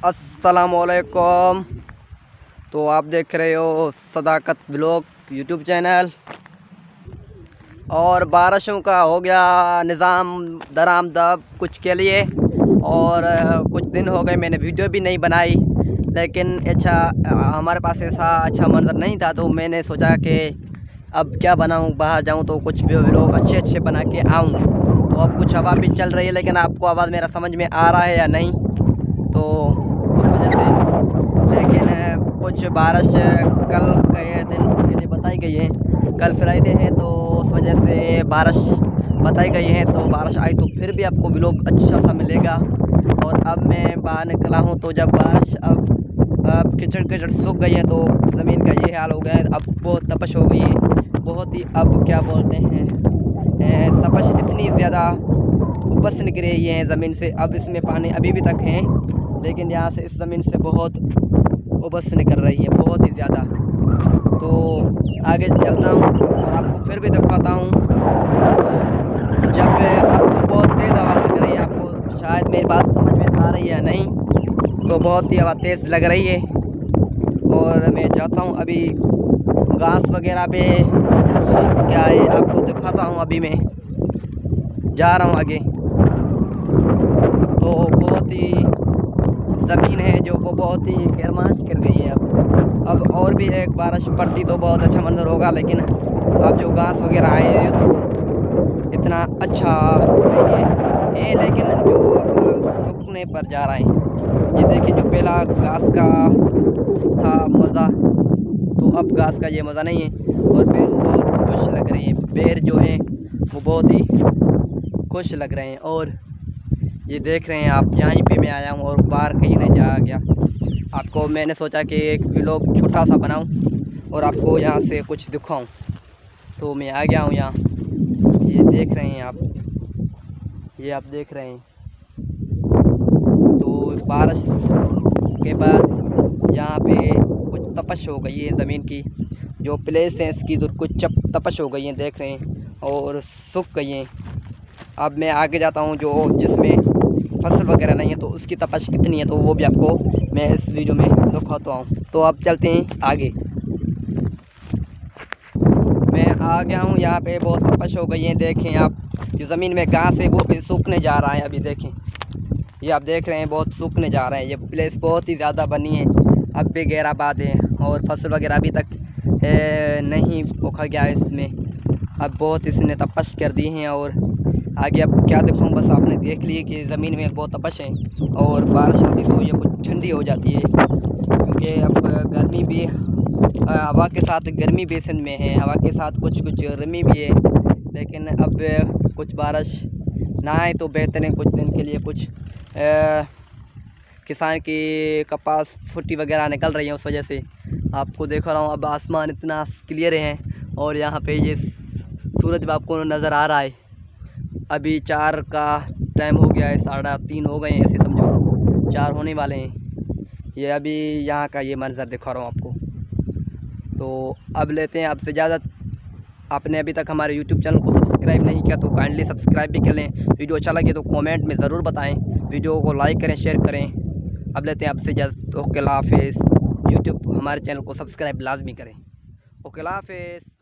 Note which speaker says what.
Speaker 1: अस्सलामुअलैकुम। तो आप देख रहे हो सदाकत व्लॉग यूट्यूब चैनल। और बारिशों का हो गया निज़ाम दरामदब कुछ के लिए, और कुछ दिन हो गए मैंने वीडियो भी नहीं बनाई, लेकिन अच्छा हमारे पास ऐसा अच्छा मंजर नहीं था, तो मैंने सोचा कि अब क्या बनाऊं, बाहर जाऊं तो कुछ व्लॉग अच्छे बना के आऊं। तो अब कुछ हवा भी चल रही है, लेकिन आपको आवाज़ मेरा समझ में आ रहा है या नहीं, तो उस वजह से। लेकिन कुछ बारिश कल के दिन मुझे बताई गई है, कल फ्राइडे है, तो उस वजह से बारिश बताई गई है। तो बारिश आई तो फिर भी आपको व्लॉग अच्छा सा मिलेगा। और अब मैं बाहर निकला हूँ, तो जब बारिश अब कीचड़ सूख गई है, तो ज़मीन का ये हाल हो गया है। अब बहुत तपश हो गई है, बहुत ही, अब क्या बोलते हैं, तपश इतनी ज़्यादा उपस निकल रही है ज़मीन से। अब इसमें पानी अभी भी तक है, लेकिन यहाँ से इस ज़मीन से बहुत उबस निकल रही है, बहुत ही ज़्यादा। तो आगे चलता हूँ और आपको फिर भी दिखाता हूँ। तो जब आपको बहुत तेज़ हवा लग रही है, आपको शायद मेरी बात समझ में आ रही है या नहीं, तो बहुत ही हवा तेज़ लग रही है। और मैं जाता हूँ, अभी घास वगैरह पे सूख क्या है आपको दिखाता हूँ। अभी मैं जा रहा हूँ आगे। तो बहुत ही ज़मीन है जो वो बहुत ही गर्माश कर गई है। अब और भी एक बारिश पड़ती तो बहुत अच्छा मंजर होगा, लेकिन अब जो घास वगैरह आए हैं तो इतना अच्छा नहीं है ये, लेकिन जो अब सूखने पर जा रहा है। ये देखिए, जो पहला घास का था मज़ा, तो अब घास का ये मज़ा नहीं है। और पैर बहुत खुश लग रही है, पैर जो हैं वो बहुत ही खुश लग रहे हैं। और ये देख रहे हैं आप, यहीं पे मैं आया हूँ और बाहर कहीं नहीं जा गया। आपको मैंने सोचा कि एक व्लॉग छोटा सा बनाऊँ और आपको यहाँ से कुछ दिखाऊँ, तो मैं आ गया हूँ यहाँ। ये देख रहे हैं आप, ये आप देख रहे हैं। तो बारिश के बाद यहाँ पे कुछ तपश हो गई है ज़मीन की, जो प्लेस है इसकी तो कुछ तपश हो गई है, देख रहे हैं, और सूख गई हैं। अब मैं आगे जाता हूँ, जो जिसमें फसल वगैरह नहीं है, तो उसकी तपश कितनी है तो वो भी आपको मैं इस वीडियो में दिखाता हूँ। तो अब चलते हैं आगे। मैं आ गया हूँ, यहाँ पे बहुत तपश हो गई है। देखें आप, जो ज़मीन में घास है वो भी सूखने जा रहा है। अभी देखें, ये आप देख रहे हैं, बहुत सूखने जा रहे हैं। ये प्लेस बहुत ही ज़्यादा बनी है, अब भी गहराबाद है, और फसल वगैरह अभी तक नहीं उखड़ गया है इसमें। अब बहुत इसने तपश कर दी हैं। और आगे आपको क्या दिखाऊं, बस आपने देख लिए कि ज़मीन में बहुत तपश है, और बारिश आती तो ये कुछ ठंडी हो जाती है, क्योंकि अब गर्मी भी हवा के साथ गर्मी बेसन में है, हवा के साथ कुछ गर्मी भी है। लेकिन अब कुछ बारिश ना आए तो बेहतर है कुछ दिन के लिए। कुछ किसान की कपास फुटी वगैरह निकल रही है, उस वजह से आपको देख रहा हूँ। अब आसमान इतना क्लियर है, और यहाँ पे ये सूरज भी आपको नज़र आ रहा है। अभी 4 का टाइम हो गया है, 3:30 हो गए हैं, ऐसे समझो 4 होने वाले हैं। ये अभी यहाँ का ये मंजर दिखा रहा हूँ आपको। तो अब लेते हैं आपसे इजाज़त। आपने अभी तक हमारे YouTube चैनल को सब्सक्राइब नहीं किया तो काइंडली सब्सक्राइब भी कर लें। वीडियो अच्छा लगे तो कमेंट में ज़रूर बताएं, वीडियो को लाइक करें, शेयर करें। अब लेते हैं आपसे इजाज़त। ओके, अल्लाह हाफिज़। यूट्यूब हमारे चैनल को सब्सक्राइब लाजमी करें। ओके, अल्लाह हाफिज़।